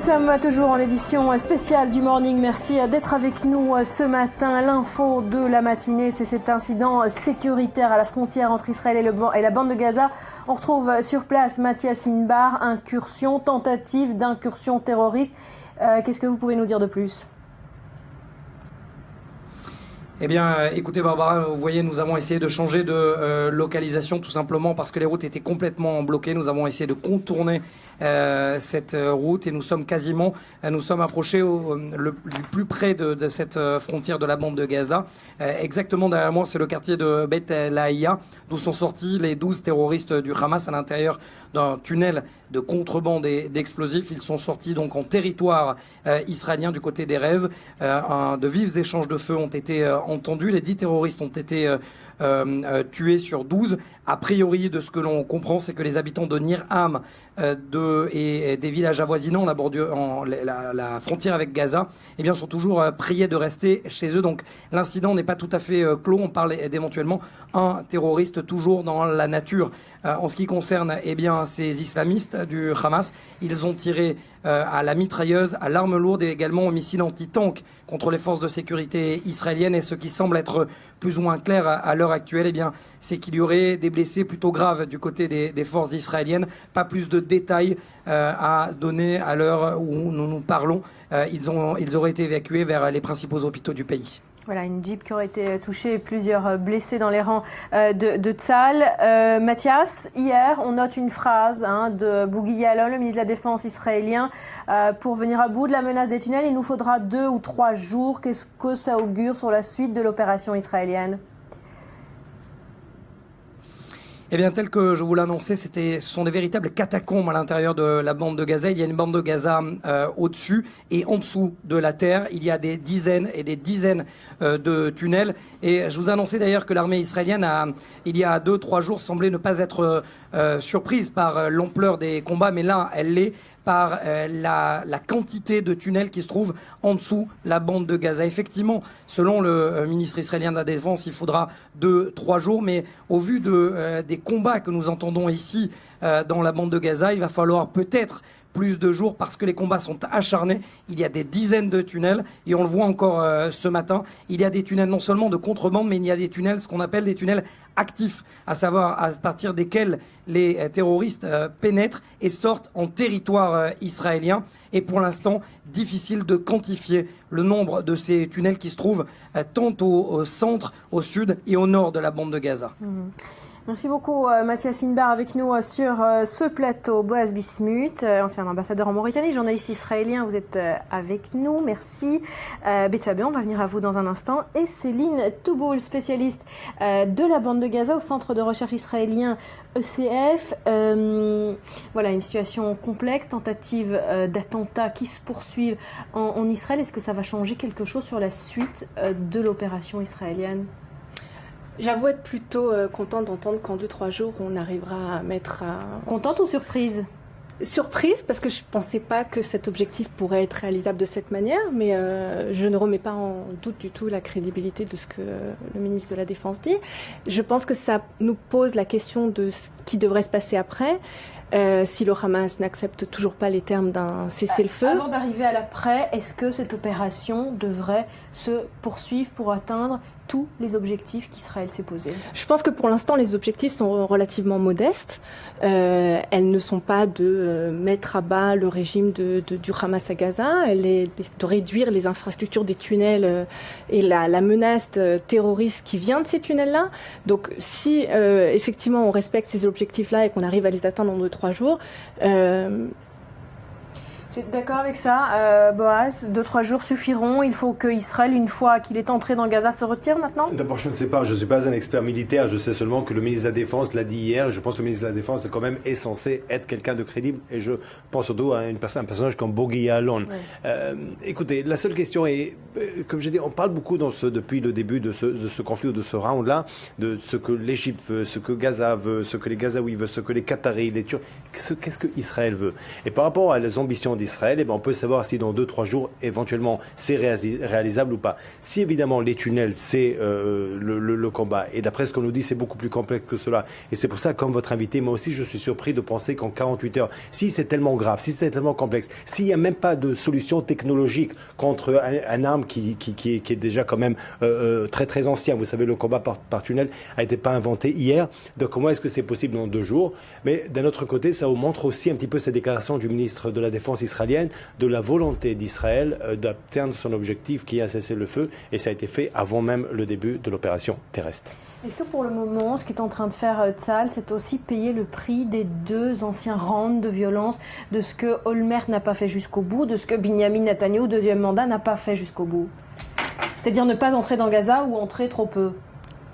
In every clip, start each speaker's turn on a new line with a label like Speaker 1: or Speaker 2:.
Speaker 1: Nous sommes toujours en édition spéciale du Morning. Merci d'être avec nous ce matin. L'info de la matinée, c'est cet incident sécuritaire à la frontière entre Israël et la bande de Gaza. On retrouve sur place Mathias Inbar, tentative d'incursion terroriste. Qu'est-ce que vous pouvez nous dire de plus ?
Speaker 2: Eh bien, écoutez Barbara, vous voyez, nous avons essayé de changer de localisation tout simplement parce que les routes étaient complètement bloquées. Nous avons essayé de contourner cette route et nous sommes approchés du plus près de cette frontière de la bande de Gaza. Exactement derrière moi, c'est le quartier de Beth Laïa, d'où sont sortis les 12 terroristes du Hamas à l'intérieur d'un tunnel de contrebande d'explosifs. Ils sont sortis donc en territoire israélien du côté d'Erez. De vifs échanges de feu ont été entendus. Les 10 terroristes ont été tués sur 12. A priori, de ce que l'on comprend, c'est que les habitants de Nir Am et des villages avoisinants, la frontière avec Gaza, eh bien, sont toujours priés de rester chez eux. Donc l'incident n'est pas tout à fait clos. On parle d'éventuellement un terroriste toujours dans la nature. En ce qui concerne ces islamistes du Hamas, ils ont tiré à la mitrailleuse, à l'arme lourde et également au missile anti-tank contre les forces de sécurité israéliennes. Et ce qui semble être plus ou moins clair à l'heure actuelle, c'est qu'il y aurait des blessés plutôt graves du côté des forces israéliennes. Pas plus de détails à donner à l'heure où nous parlons. Ils auraient été évacués vers les principaux hôpitaux du pays.
Speaker 1: Voilà, une Jeep qui aurait été touchée et plusieurs blessés dans les rangs de Tzahal. Mathias, hier, on note une phrase de Boughi Ya'alon, le ministre de la Défense israélien, pour venir à bout de la menace des tunnels, il nous faudra 2 ou 3 jours. Qu'est-ce que ça augure sur la suite de l'opération israélienne ?
Speaker 2: Eh bien, tel que je vous l'annonçais, ce sont des véritables catacombes à l'intérieur de la bande de Gaza. Il y a une bande de Gaza au-dessus et en dessous de la terre. Il y a des dizaines et des dizaines de tunnels. Et je vous annonçais d'ailleurs que l'armée israélienne, il y a 2-3 jours, semblait ne pas être surprise par l'ampleur des combats. Mais là, elle l'est par la quantité de tunnels qui se trouvent en dessous la bande de Gaza. Effectivement, selon le ministre israélien de la Défense, il faudra 2-3 jours, mais au vu des combats que nous entendons ici dans la bande de Gaza, il va falloir peut-être plus de jours parce que les combats sont acharnés. Il y a des dizaines de tunnels et on le voit encore ce matin. Il y a des tunnels non seulement de contrebande, mais il y a des tunnels, ce qu'on appelle des tunnels actifs, à savoir à partir desquels les terroristes pénètrent et sortent en territoire israélien. Et pour l'instant, difficile de quantifier le nombre de ces tunnels qui se trouvent tant au centre, au sud et au nord de la bande de Gaza.
Speaker 1: Merci beaucoup Mathias Inbar avec nous sur ce plateau. Boaz Bismuth, ancien ambassadeur en Mauritanie, journaliste israélien, vous êtes avec nous, merci. Betsabé, on va venir à vous dans un instant. Et Céline Touboul, spécialiste de la bande de Gaza au centre de recherche israélien ECF. Voilà, une situation complexe, tentative d'attentats qui se poursuivent en Israël. Est-ce que ça va changer quelque chose sur la suite de l'opération israélienne ?
Speaker 3: J'avoue être plutôt contente d'entendre qu'en 2-3 jours, on arrivera à mettre...
Speaker 1: Contente ou surprise ?
Speaker 3: Surprise, parce que je ne pensais pas que cet objectif pourrait être réalisable de cette manière, mais je ne remets pas en doute du tout la crédibilité de ce que le ministre de la Défense dit. Je pense que ça nous pose la question de ce qui devrait se passer après. Si le Hamas n'accepte toujours pas les termes d'un cessez-le-feu.
Speaker 1: Avant d'arriver à l'après, est-ce que cette opération devrait se poursuivre pour atteindre tous les objectifs qu'Israël s'est posés ?
Speaker 3: Je pense que pour l'instant, les objectifs sont relativement modestes. Elles ne sont pas de mettre à bas le régime du Hamas à Gaza, de réduire les infrastructures des tunnels et la menace terroriste qui vient de ces tunnels-là. Donc si effectivement on respecte ces objectifs-là et qu'on arrive à les atteindre en 2-3 jours,
Speaker 1: tu es d'accord avec ça, Boaz ? 2-3 jours suffiront. Il faut qu'Israël, une fois qu'il est entré dans Gaza, se retire maintenant ?
Speaker 4: D'abord, je ne sais pas. Je ne suis pas un expert militaire. Je sais seulement que le ministre de la Défense l'a dit hier. Je pense que le ministre de la Défense est quand même censé être quelqu'un de crédible. Et je pense surtout à un personnage comme Boughi Ya'alon. Oui. Écoutez, la seule question est, comme j'ai dit, on parle beaucoup depuis le début de ce conflit ou de ce round-là, de ce que l'Égypte veut, ce que Gaza veut, ce que les Gazaouis veulent, ce que les Qataris, les Turcs, qu'est-ce que Israël veut. Et par rapport à les ambitions d'Israël, on peut savoir si dans 2-3 jours, éventuellement, c'est réalisable ou pas. Si évidemment les tunnels, c'est le combat, et d'après ce qu'on nous dit, c'est beaucoup plus complexe que cela. Et c'est pour ça, comme votre invité, moi aussi, je suis surpris de penser qu'en 48 heures, si c'est tellement grave, si c'est tellement complexe, s'il n'y a même pas de solution technologique contre un arme qui est déjà quand même très très ancien. Vous savez, le combat par tunnel a été pas inventé hier. Donc comment est-ce que c'est possible en 2 jours? Mais d'un autre côté, ça vous montre aussi un petit peu cette déclaration du ministre de la Défense israélienne de la volonté d'Israël d'atteindre son objectif qui est un cessez-le-feu, et ça a été fait avant même le début de l'opération terrestre.
Speaker 1: Est-ce que pour le moment, ce qu'est en train de faire Tzahal, c'est aussi payer le prix des 2 anciens rounds de violence, de ce que Olmert n'a pas fait jusqu'au bout, de ce que Binyamin Netanyahu, deuxième mandat, n'a pas fait jusqu'au bout? C'est-à-dire ne pas entrer dans Gaza ou entrer trop peu?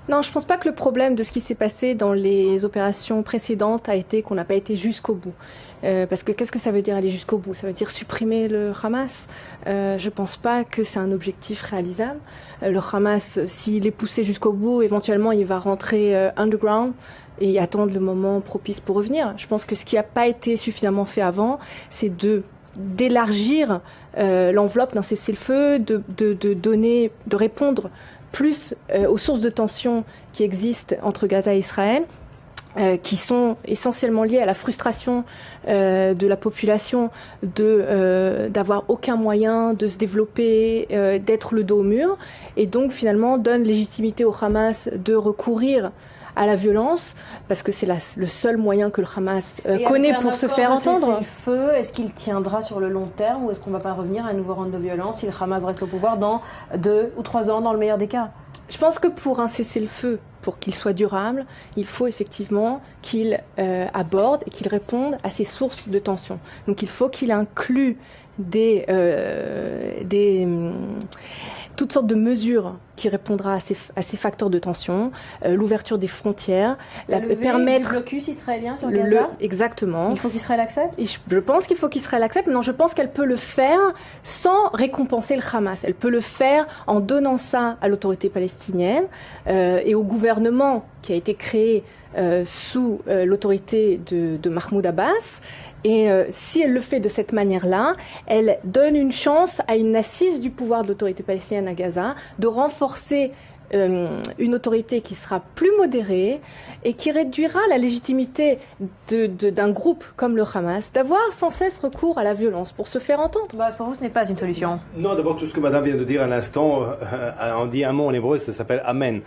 Speaker 3: Non, je ne pense pas que le problème de ce qui s'est passé dans les opérations précédentes a été qu'on n'a pas été jusqu'au bout. Parce que qu'est-ce que ça veut dire aller jusqu'au bout? Ça veut dire supprimer le Hamas. Je ne pense pas que c'est un objectif réalisable. Le Hamas, s'il est poussé jusqu'au bout, éventuellement il va rentrer underground et attendre le moment propice pour revenir. Je pense que ce qui n'a pas été suffisamment fait avant, c'est d'élargir l'enveloppe d'un cessez-le-feu, de répondre plus aux sources de tension qui existent entre Gaza et Israël, qui sont essentiellement liées à la frustration de la population d'avoir aucun moyen de se développer, d'être le dos au mur, et donc finalement donne légitimité au Hamas de recourir à la violence, parce que c'est le seul moyen que le Hamas connaît pour se faire entendre.
Speaker 1: Feu, est-ce qu'il tiendra sur le long terme, ou est-ce qu'on ne va pas revenir à un nouveau round de violence si le Hamas reste au pouvoir dans 2 ou 3 ans, dans le meilleur des cas?
Speaker 3: Je pense que pour un cessez-le-feu, pour qu'il soit durable, il faut effectivement qu'il aborde et qu'il réponde à ces sources de tension. Donc il faut qu'il inclue toutes sortes de mesures qui répondra à ces facteurs de tension, l'ouverture des frontières,
Speaker 1: permettre du blocus israélien sur Gaza.
Speaker 3: Exactement.
Speaker 1: Il faut qu'Israël accepte.
Speaker 3: Je pense qu'il faut qu'Israël accepte, mais non, je pense qu'elle peut le faire sans récompenser le Hamas. Elle peut le faire en donnant ça à l'autorité palestinienne et au gouvernement qui a été créé sous l'autorité de Mahmoud Abbas. Et si elle le fait de cette manière-là, elle donne une chance à une assise du pouvoir de l'autorité palestinienne à Gaza de renforcer une autorité qui sera plus modérée et qui réduira la légitimité d'un groupe comme le Hamas d'avoir sans cesse recours à la violence pour se faire entendre.
Speaker 1: Pour vous, ce n'est pas une solution.
Speaker 4: Non, d'abord, tout ce que madame vient de dire à l'instant, on dit un mot en hébreu, ça s'appelle Amen.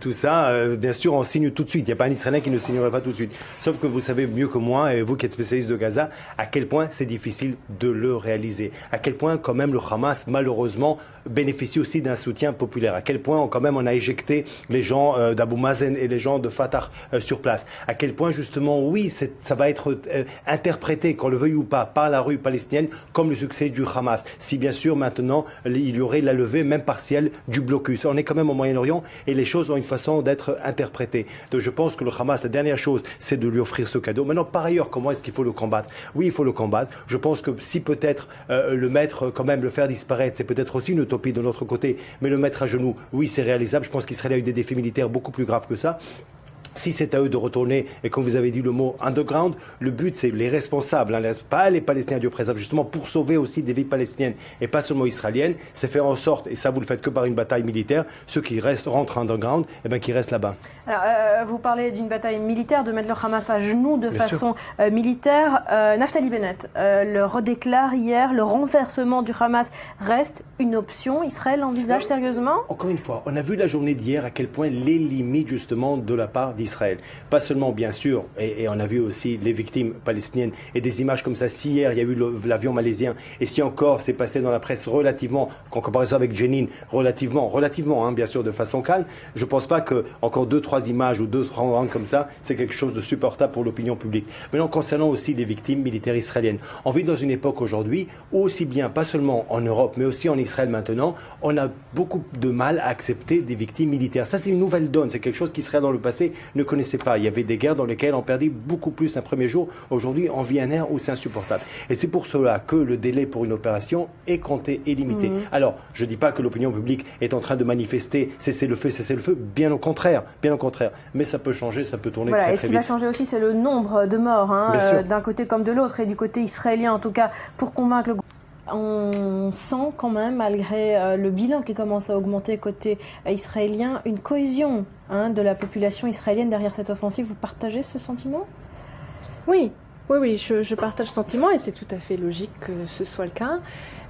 Speaker 4: Tout ça, bien sûr, on signe tout de suite. Il n'y a pas un Israélien qui ne signerait pas tout de suite. Sauf que vous savez mieux que moi, et vous qui êtes spécialiste de Gaza, à quel point c'est difficile de le réaliser. À quel point, quand même, le Hamas, malheureusement, bénéficie aussi d'un soutien populaire. À quel point, quand même, on a éjecté les gens d'Abou Mazen et les gens de Fatah sur place. À quel point, justement, oui, ça va être interprété, qu'on le veuille ou pas, par la rue palestinienne, comme le succès du Hamas. Si, bien sûr, maintenant, il y aurait la levée, même partielle, du blocus. On est quand même au Moyen-Orient, et les choses ont une façon d'être interprétées. Donc je pense que le Hamas, la dernière chose, c'est de lui offrir ce cadeau. Maintenant, par ailleurs, comment est-ce qu'il faut le combattre? Oui, il faut le combattre. Je pense que si peut-être le mettre, quand même, le faire disparaître, c'est peut-être aussi une utopie de notre côté, mais le mettre à genoux, oui, c'est réalisable. Je pense qu'Israël a eu des défis militaires beaucoup plus graves que ça. Si c'est à eux de retourner, et comme vous avez dit le mot underground, le but c'est les responsables, pas les Palestiniens, Dieu préserve, justement pour sauver aussi des vies palestiniennes et pas seulement israéliennes, c'est faire en sorte, et ça vous le faites que par une bataille militaire, ceux qui rentrent underground, qui restent là-bas.
Speaker 1: Alors, vous parlez d'une bataille militaire, de mettre le Hamas à genoux de façon militaire. Naftali Bennett le redéclare hier, le renversement du Hamas reste une option. Israël envisage sérieusement?
Speaker 4: Encore une fois, on a vu la journée d'hier à quel point les limites justement de la part d'Israël. Pas seulement bien sûr, et on a vu aussi les victimes palestiniennes et des images comme ça. Si hier il y a eu l'avion malaisien, et si encore c'est passé dans la presse relativement, en comparaison avec Jenin, relativement, bien sûr de façon calme, je pense pas que encore 2-3 images ou 2-3 rounds comme ça, c'est quelque chose de supportable pour l'opinion publique. Maintenant, concernant aussi les victimes militaires israéliennes, on vit dans une époque aujourd'hui où aussi bien, pas seulement en Europe, mais aussi en Israël maintenant, on a beaucoup de mal à accepter des victimes militaires. Ça, c'est une nouvelle donne, c'est quelque chose qui serait dans le passé ne connaissaient pas. Il y avait des guerres dans lesquelles on perdait beaucoup plus un premier jour. Aujourd'hui, on vit un air où c'est insupportable. Et c'est pour cela que le délai pour une opération est compté et limité. Alors, je ne dis pas que l'opinion publique est en train de manifester cessez le feu, bien au contraire. Mais ça peut changer, ça peut tourner très, très vite.
Speaker 1: Et ce qui va changer aussi, c'est le nombre de morts, d'un côté comme de l'autre, et du côté israélien en tout cas, pour convaincre le gouvernement. On sent quand même, malgré le bilan qui commence à augmenter côté israélien, une cohésion de la population israélienne derrière cette offensive. Vous partagez ce sentiment ?
Speaker 3: Oui, je partage ce sentiment et c'est tout à fait logique que ce soit le cas.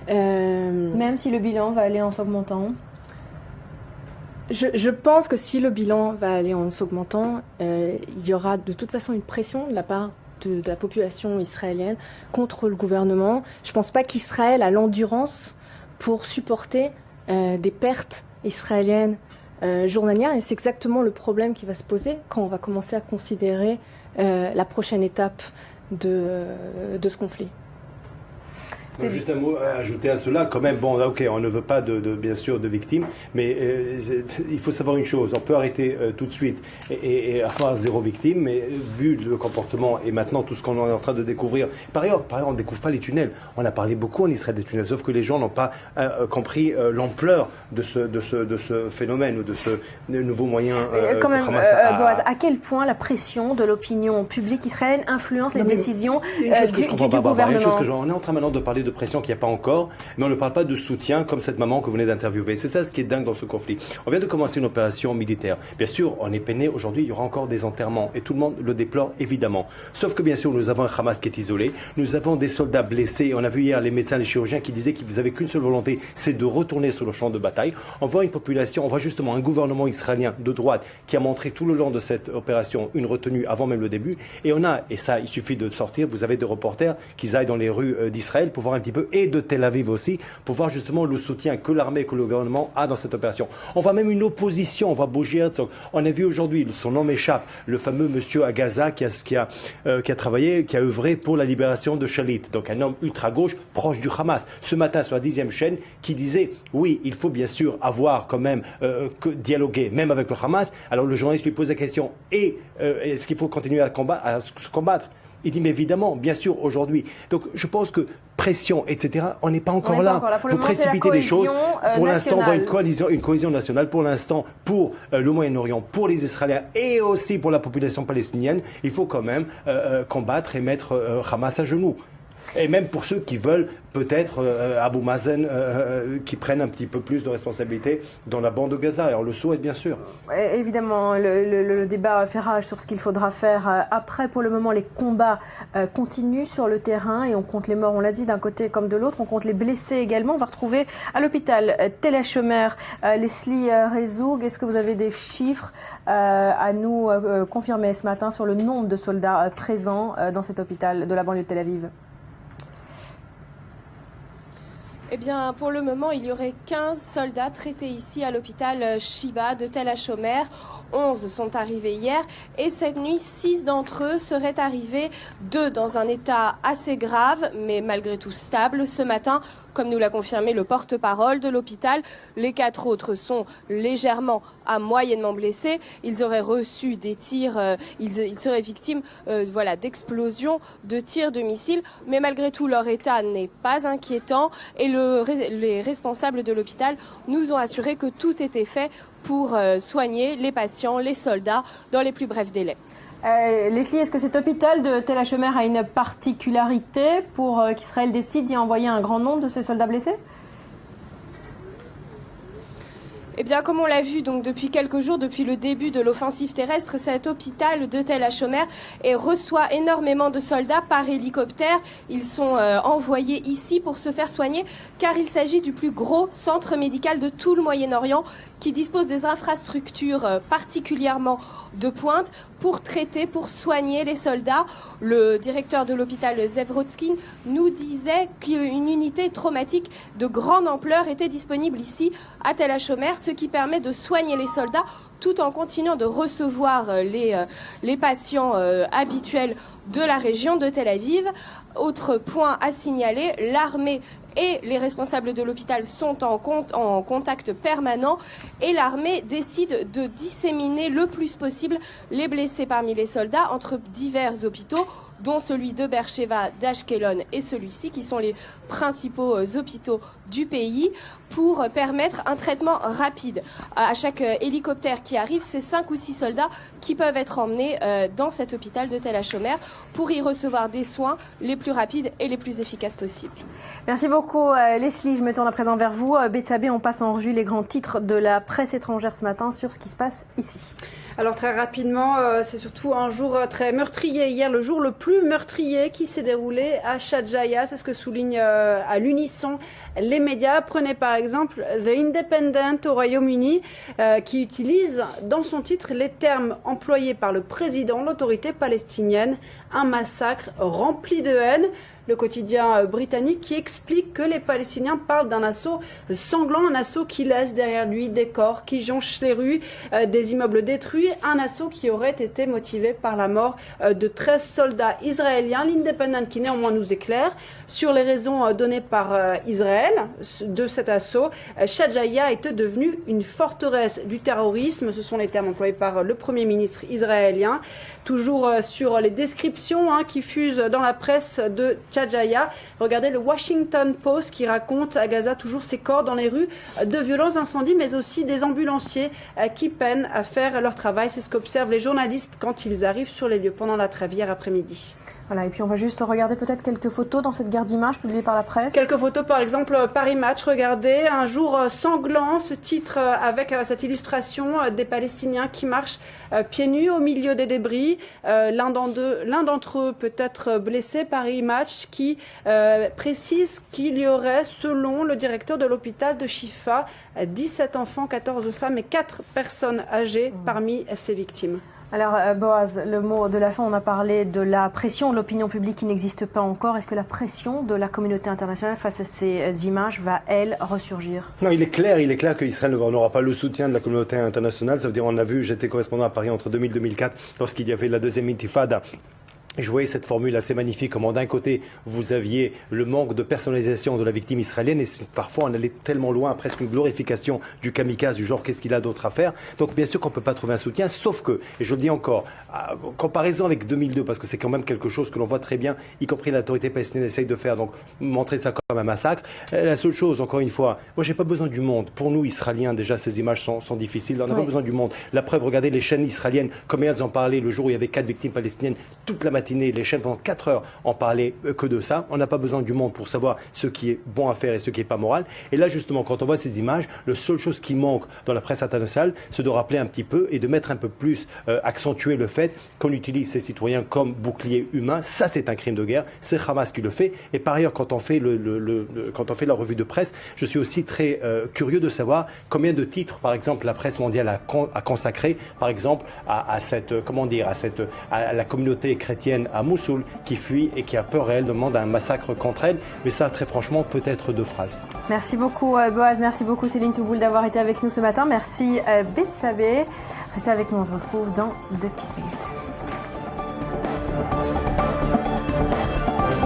Speaker 1: Même si le bilan va aller en s'augmentant ?
Speaker 3: Je pense que si le bilan va aller en s'augmentant, il y aura de toute façon une pression de la part de la population israélienne contre le gouvernement. Je ne pense pas qu'Israël a l'endurance pour supporter des pertes israéliennes journalières. Et c'est exactement le problème qui va se poser quand on va commencer à considérer la prochaine étape de ce conflit.
Speaker 4: Juste un mot à ajouter à cela, quand même, bon, ok, on ne veut pas bien sûr de victimes, mais il faut savoir une chose, on peut arrêter tout de suite et avoir 0 victime, mais vu le comportement et maintenant tout ce qu'on est en train de découvrir, par ailleurs, on ne découvre pas les tunnels, on a parlé beaucoup en Israël des tunnels, sauf que les gens n'ont pas compris l'ampleur de ce phénomène ou de ce nouveau moyen
Speaker 1: quand même,
Speaker 4: Boaz,
Speaker 1: à quel point la pression de l'opinion publique israélienne influence les décisions du gouvernement.
Speaker 4: On est en train maintenant de parler de pression qu'il n'y a pas encore, mais on ne parle pas de soutien comme cette maman que vous venez d'interviewer. C'est ça ce qui est dingue dans ce conflit. On vient de commencer une opération militaire. Bien sûr, on est peiné. Aujourd'hui, il y aura encore des enterrements et tout le monde le déplore évidemment. Sauf que bien sûr, nous avons un Hamas qui est isolé. Nous avons des soldats blessés. On a vu hier les médecins, les chirurgiens qui disaient qu'ils n'avaient qu'une seule volonté, c'est de retourner sur le champ de bataille. On voit une population, on voit justement un gouvernement israélien de droite qui a montré tout le long de cette opération une retenue avant même le début. Et on a, et ça, il suffit de sortir, vous avez des reporters qui aillent dans les rues d'Israël pour voir un petit peu, et de Tel Aviv aussi, pour voir justement le soutien que l'armée, que le gouvernement a dans cette opération. On voit même une opposition, on voit Bougie Herzog. On a vu aujourd'hui, son nom m'échappe, le fameux monsieur à Gaza qui a travaillé, qui a œuvré pour la libération de Shalit, donc un homme ultra-gauche, proche du Hamas. Ce matin, sur la 10e chaîne, qui disait, oui, il faut bien sûr avoir quand même dialoguer, même avec le Hamas. Alors le journaliste lui pose la question, est-ce qu'il faut continuer à se combattre? Il dit, mais évidemment, bien sûr, aujourd'hui. Donc, je pense que pression, etc., on n'est pas encore là. Vous précipitez les choses. Pour l'instant, on voit une cohésion nationale. Pour l'instant, pour le Moyen-Orient, pour les Israéliens et aussi pour la population palestinienne, il faut quand même combattre et mettre Hamas à genoux. Et même pour ceux qui veulent peut-être Abou Mazen qui prennent un petit peu plus de responsabilité dans la bande de Gaza. Et on le souhaite bien sûr.
Speaker 1: Évidemment, le débat fait rage sur ce qu'il faudra faire après. Pour le moment, les combats continuent sur le terrain et on compte les morts, on l'a dit, d'un côté comme de l'autre. On compte les blessés également. On va retrouver à l'hôpital Tel HaShomer Leslie Rezoug. Est-ce que vous avez des chiffres à nous confirmer ce matin sur le nombre de soldats présents dans cet hôpital de la banlieue de Tel Aviv ?
Speaker 5: Eh bien, pour le moment, il y aurait 15 soldats traités ici à l'hôpital Shiba de Tel HaShomer. 11 sont arrivés hier et cette nuit, 6 d'entre eux seraient arrivés, 2 dans un état assez grave, mais malgré tout stable ce matin, comme nous l'a confirmé le porte-parole de l'hôpital. Les 4 autres sont légèrement à moyennement blessés. Ils auraient reçu des tirs, ils seraient victimes d'explosions, de tirs de missiles, mais malgré tout leur état n'est pas inquiétant et les responsables de l'hôpital nous ont assuré que tout était fait pour soigner les patients, les soldats, dans les plus brefs délais.
Speaker 1: Leslie, est-ce que cet hôpital de Tel HaShomer a une particularité pour qu'Israël décide d'y envoyer un grand nombre de ses soldats blessés ?
Speaker 5: Eh bien, comme on l'a vu donc depuis quelques jours, depuis le début de l'offensive terrestre, cet hôpital de Tel HaShomer reçoit énormément de soldats par hélicoptère. Ils sont envoyés ici pour se faire soigner, car il s'agit du plus gros centre médical de tout le Moyen-Orient, qui dispose des infrastructures particulièrement de pointe pour traiter, pour soigner les soldats. Le directeur de l'hôpital Zev Rotskin nous disait qu'une unité traumatique de grande ampleur était disponible ici à Tel HaShomer, ce qui permet de soigner les soldats tout en continuant de recevoir les patients habituels de la région de Tel Aviv. Autre point à signaler, l'armée et les responsables de l'hôpital sont en contact permanent et l'armée décide de disséminer le plus possible les blessés parmi les soldats entre divers hôpitaux, dont celui de Beersheva, d'Ashkelon et celui-ci, qui sont les principaux hôpitaux du pays, pour permettre un traitement rapide. À chaque hélicoptère qui arrive, c'est 5 ou 6 soldats qui peuvent être emmenés dans cet hôpital de Tel HaShomer pour y recevoir des soins les plus rapides et les plus efficaces possibles.
Speaker 1: Merci beaucoup Leslie, je me tourne à présent vers vous. Betsabé, on passe en revue les grands titres de la presse étrangère ce matin sur ce qui se passe ici.
Speaker 6: Alors très rapidement, c'est surtout un jour très meurtrier hier, le jour le plus meurtrier qui s'est déroulé à Shadjaya, c'est ce que soulignent à l'unisson les médias. Prenez par exemple The Independent au Royaume-Uni qui utilise dans son titre les termes employés par le président de l'autorité palestinienne, un massacre rempli de haine. Le quotidien britannique qui explique que les Palestiniens parlent d'un assaut sanglant, un assaut qui laisse derrière lui des corps qui jonchent les rues, des immeubles détruits, un assaut qui aurait été motivé par la mort de 13 soldats israéliens. L'Independent qui néanmoins nous éclaire sur les raisons données par Israël de cet assaut. Shadjaya était devenue une forteresse du terrorisme, ce sont les termes employés par le Premier ministre israélien. Toujours sur les descriptions qui fusent dans la presse de Shadjaya. Regardez le Washington Post qui raconte à Gaza toujours ces corps dans les rues, de violents incendies, mais aussi des ambulanciers qui peinent à faire leur travail. C'est ce qu'observent les journalistes quand ils arrivent sur les lieux pendant la trêve hier après-midi.
Speaker 1: Voilà, et puis on va juste regarder peut-être quelques photos dans cette guerre d'images publiée par la presse.
Speaker 6: Quelques photos, par exemple, Paris Match, regardez, un jour sanglant, ce titre avec cette illustration des Palestiniens qui marchent pieds nus au milieu des débris. L'un d'entre eux peut être blessé. Paris Match qui précise qu'il y aurait, selon le directeur de l'hôpital de Shifa, 17 enfants, 14 femmes et 4 personnes âgées parmi ces victimes.
Speaker 1: Alors Boaz, le mot de la fin, on a parlé de la pression de l'opinion publique qui n'existe pas encore. Est-ce que la pression de la communauté internationale face à ces images va, elle, ressurgir?
Speaker 4: Non, il est clair qu'Israël n'aura pas le soutien de la communauté internationale. Ça veut dire, on a vu, j'étais correspondant à Paris entre 2000 et 2004, lorsqu'il y avait la deuxième intifada. Je voyais cette formule assez magnifique, comment d'un côté vous aviez le manque de personnalisation de la victime israélienne et parfois on allait tellement loin, presque une glorification du kamikaze, du genre qu'est-ce qu'il a d'autre à faire. Donc bien sûr qu'on ne peut pas trouver un soutien, sauf que, et je le dis encore, en comparaison avec 2002, parce que c'est quand même quelque chose que l'on voit très bien, y compris l'autorité palestinienne essaye de faire, donc montrer ça comme un massacre. La seule chose, encore une fois, moi j'ai pas besoin du monde. Pour nous Israéliens, déjà ces images sont difficiles, on n'a pas besoin du monde. La preuve, regardez les chaînes israéliennes, combien elles en parlaient le jour où il y avait 4 victimes palestiniennes, toute la matinée, les chaînes pendant 4 heures en parlaient que de ça. On n'a pas besoin du monde pour savoir ce qui est bon à faire et ce qui n'est pas moral. Et là, justement, quand on voit ces images, la seule chose qui manque dans la presse internationale, c'est de rappeler un petit peu et de mettre un peu plus, accentuer le fait qu'on utilise ces citoyens comme boucliers humains. Ça, c'est un crime de guerre. C'est Hamas qui le fait. Et par ailleurs, quand on fait quand on fait la revue de presse, je suis aussi très curieux de savoir combien de titres, par exemple, la presse mondiale a consacré, par exemple, à la communauté chrétienne à Mossoul qui fuit et qui a peur réellement d'un massacre contre elle. Mais ça, très franchement, peut-être 2 phrases.
Speaker 1: Merci beaucoup Boaz, merci beaucoup Céline Touboul d'avoir été avec nous ce matin. Merci Betsabé. Restez avec nous, on se retrouve dans 2 petites minutes.